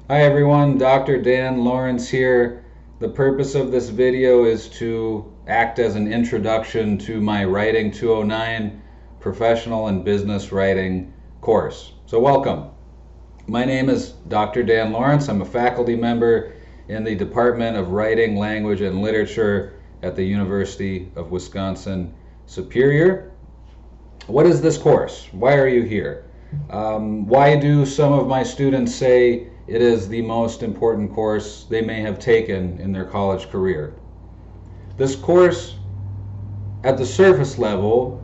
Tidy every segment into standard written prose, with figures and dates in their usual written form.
Hi everyone, Dr. Dan Lawrence here. The purpose of this video is to act as an introduction to my Writing 209 Professional and Business Writing course. So welcome. My name is Dr. Dan Lawrence. I'm a faculty member in the Department of Writing, Language, and Literature at the University of Wisconsin-Superior. What is this course? Why are you here? Why do some of my students say it is the most important course they may have taken in their college career? This course, at the surface level,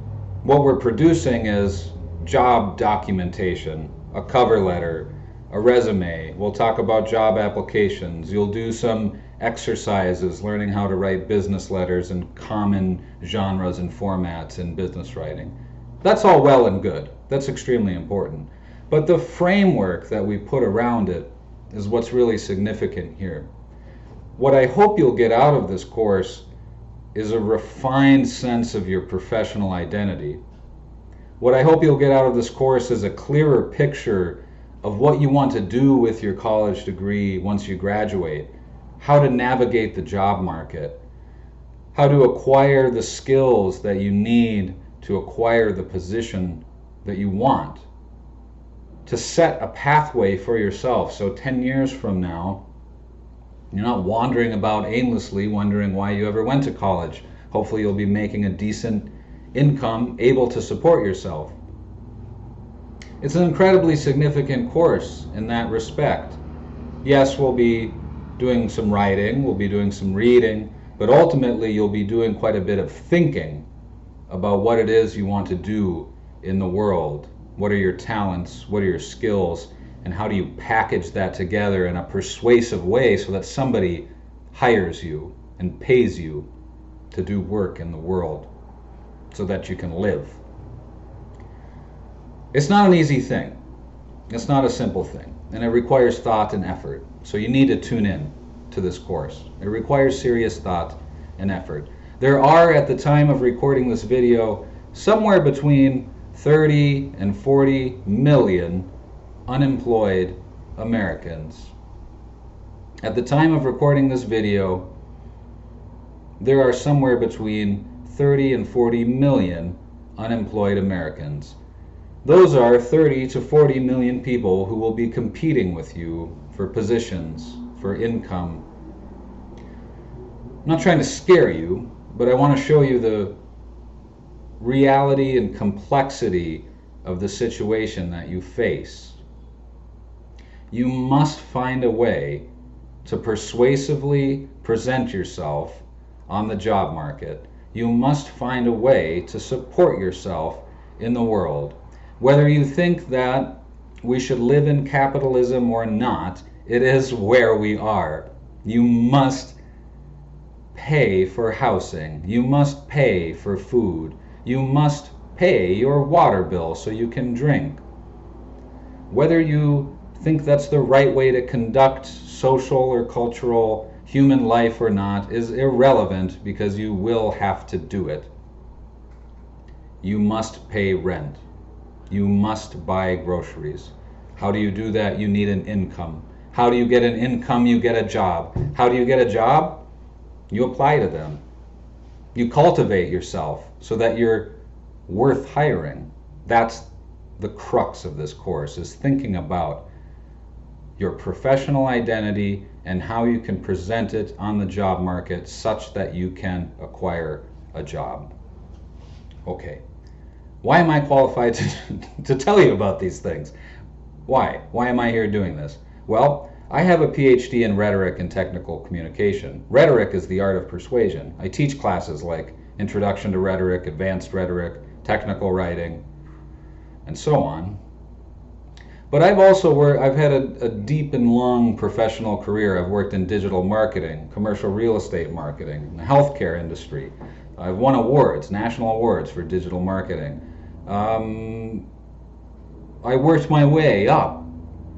what we're producing is job documentation, a cover letter, a resume. We'll talk about job applications. You'll do some exercises learning how to write business letters in common genres and formats in business writing. That's all well and good. That's extremely important. But the framework that we put around it is what's really significant here. What I hope you'll get out of this course is a refined sense of your professional identity. What I hope you'll get out of this course is a clearer picture of what you want to do with your college degree once you graduate, how to navigate the job market, how to acquire the skills that you need to acquire the position that you want, to set a pathway for yourself so 10 years from now you're not wandering about aimlessly wondering why you ever went to college. Hopefully you'll be making a decent income, able to support yourself. It's an incredibly significant course in that respect. Yes, we'll be doing some writing, we'll be doing some reading, but ultimately you'll be doing quite a bit of thinking about what it is you want to do in the world. What are your talents? What are your skills? And how do you package that together in a persuasive way so that somebody hires you and pays you to do work in the world so that you can live? It's not an easy thing. It's not a simple thing. And it requires thought and effort. So you need to tune in to this course. It requires serious thought and effort. There are, at the time of recording this video, somewhere between 30 and 40 million unemployed Americans. At the time of recording this video, there are somewhere between 30 and 40 million unemployed Americans. Those are 30 to 40 million people who will be competing with you for positions, for income. I'm not trying to scare you, but I want to show you the reality and complexity of the situation that you face. You must find a way to persuasively present yourself on the job market. You must find a way to support yourself in the world. Whether you think that we should live in capitalism or not, it is where we are. You must pay for housing. You must pay for food. You must pay your water bill so you can drink. Whether you think that's the right way to conduct social or cultural human life or not is irrelevant, because you will have to do it. You must pay rent. You must buy groceries. How do you do that? You need an income. How do you get an income? You get a job. How do you get a job? You apply to them. You cultivate yourself so that you're worth hiring. That's the crux of this course, is thinking about your professional identity and how you can present it on the job market such that you can acquire a job. Okay, why am I qualified to tell you about these things? Why? Why am I here doing this? Well, I have a PhD in rhetoric and technical communication. Rhetoric is the art of persuasion. I teach classes like Introduction to Rhetoric, Advanced Rhetoric, Technical Writing, and so on. But I've had a deep and long professional career. I've worked in digital marketing, commercial real estate marketing, the healthcare industry. I've won awards, national awards for digital marketing. I worked my way up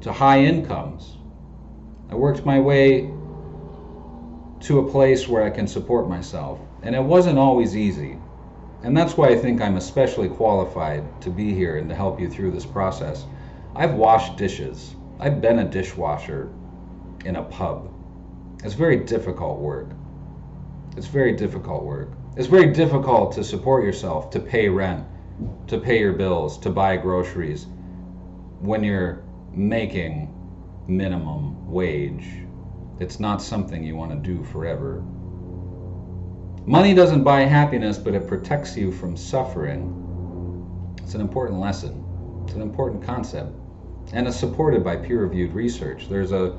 to high incomes. I worked my way to a place where I can support myself. And it wasn't always easy. And that's why I think I'm especially qualified to be here and to help you through this process. I've washed dishes. I've been a dishwasher. in a pub. It's very difficult work. It's very difficult work. It's very difficult to support yourself, to pay rent, to pay your bills, to buy groceries when you're making minimum wage. It's not something you want to do forever. Money doesn't buy happiness, but it protects you from suffering. It's an important lesson. It's an important concept. And it's supported by peer-reviewed research. There's a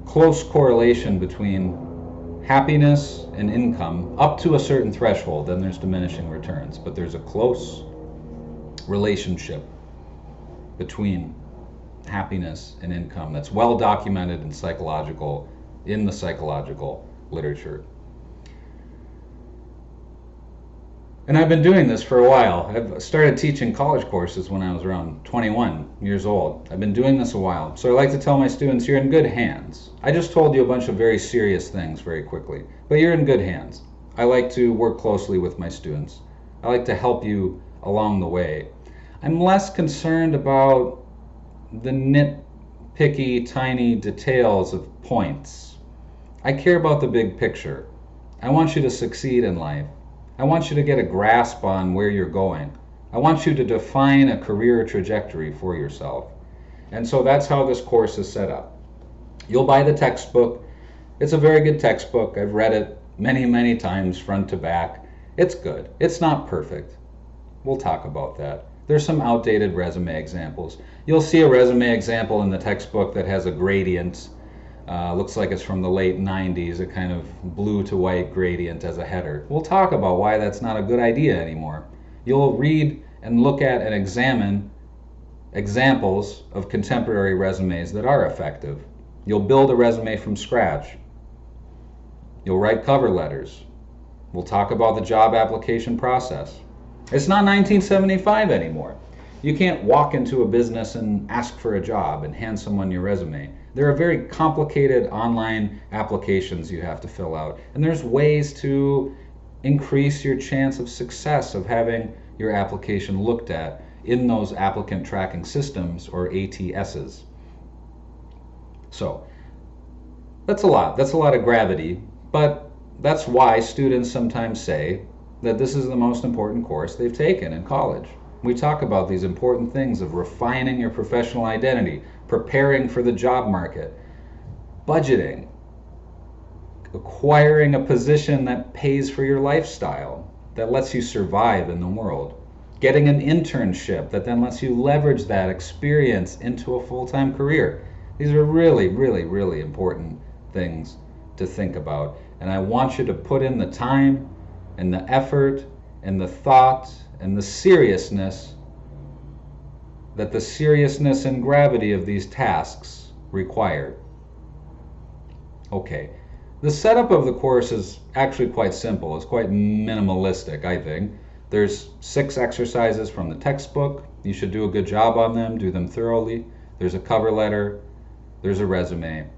close correlation between happiness and income up to a certain threshold. Then there's diminishing returns. But there's a close relationship between happiness and income that's well documented in the psychological literature. And I've been doing this for a while. I've started teaching college courses when I was around 21 years old. I've been doing this a while. So I like to tell my students, you're in good hands. I just told you a bunch of very serious things very quickly, but you're in good hands. I like to work closely with my students. I like to help you along the way. I'm less concerned about the nitpicky, tiny details of points. I care about the big picture. I want you to succeed in life. I want you to get a grasp on where you're going. I want you to define a career trajectory for yourself. And so that's how this course is set up. You'll buy the textbook. It's a very good textbook. I've read it many, many times, front to back. It's good. It's not perfect. We'll talk about that. There's some outdated resume examples. You'll see a resume example in the textbook that has a gradient. Looks like it's from the late 90s, a kind of blue to white gradient as a header. We'll talk about why that's not a good idea anymore. You'll read and look at and examine examples of contemporary resumes that are effective. You'll build a resume from scratch. You'll write cover letters. We'll talk about the job application process. It's not 1975 anymore. You can't walk into a business and ask for a job and hand someone your resume. There are very complicated online applications you have to fill out, and there's ways to increase your chance of success of having your application looked at in those applicant tracking systems, or ATSs. So that's a lot of gravity, but that's why students sometimes say that this is the most important course they've taken in college. We talk about these important things of refining your professional identity, preparing for the job market, budgeting, acquiring a position that pays for your lifestyle, that lets you survive in the world, getting an internship that then lets you leverage that experience into a full-time career. These are really, really, really important things to think about. And I want you to put in the time and the effort and the thought and the seriousness that the seriousness and gravity of these tasks require. Okay, the setup of the course is actually quite simple. It's quite minimalistic, I think. There's 6 exercises from the textbook. You should do a good job on them, do them thoroughly. There's a cover letter, there's a resume.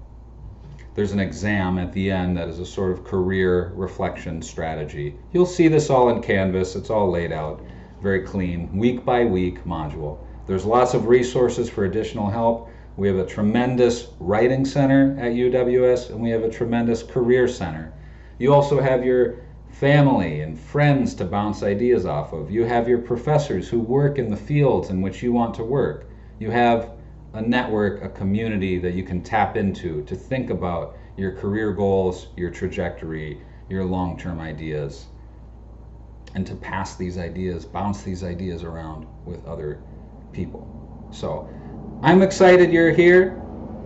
There's an exam at the end that is a sort of career reflection strategy. You'll see this all in Canvas. It's all laid out, very clean, week by week module. There's lots of resources for additional help. We have a tremendous writing center at UWS, and we have a tremendous career center. You also have your family and friends to bounce ideas off of. You have your professors who work in the fields in which you want to work. You have a network, a community that you can tap into to think about your career goals, your trajectory, your long-term ideas, and to pass these ideas, bounce these ideas around with other people. So I'm excited you're here.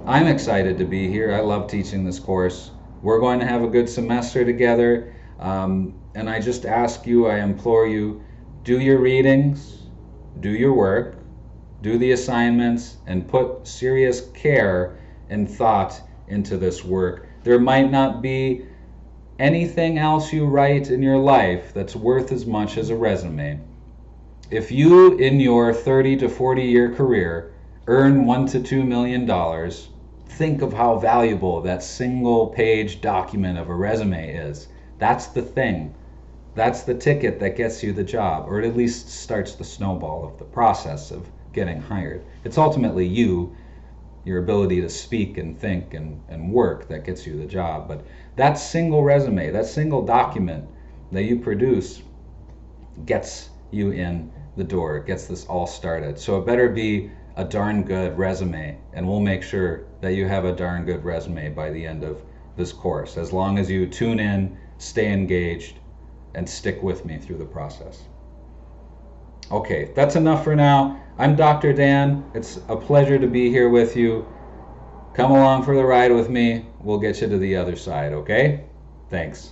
I'm excited to be here. I love teaching this course. We're going to have a good semester together, and I just ask you, I implore you, do your readings, do your work, do the assignments, and put serious care and thought into this work. There might not be anything else you write in your life that's worth as much as a resume. If you, in your 30 to 40 year career, earn $1 to $2 million, think of how valuable that single page document of a resume is. That's the thing. That's the ticket that gets you the job, or it at least starts the snowball of the process of getting hired. It's ultimately you your ability to speak and think and work that gets you the job. But that single resume, that single document that you produce gets you in the door, it gets this all started. So it better be a darn good resume, and we'll make sure that you have a darn good resume by the end of this course, as long as you tune in, stay engaged, and stick with me through the process. Okay, that's enough for now. I'm Dr. Dan. It's a pleasure to be here with you. Come along for the ride with me. We'll get you to the other side, okay? Thanks.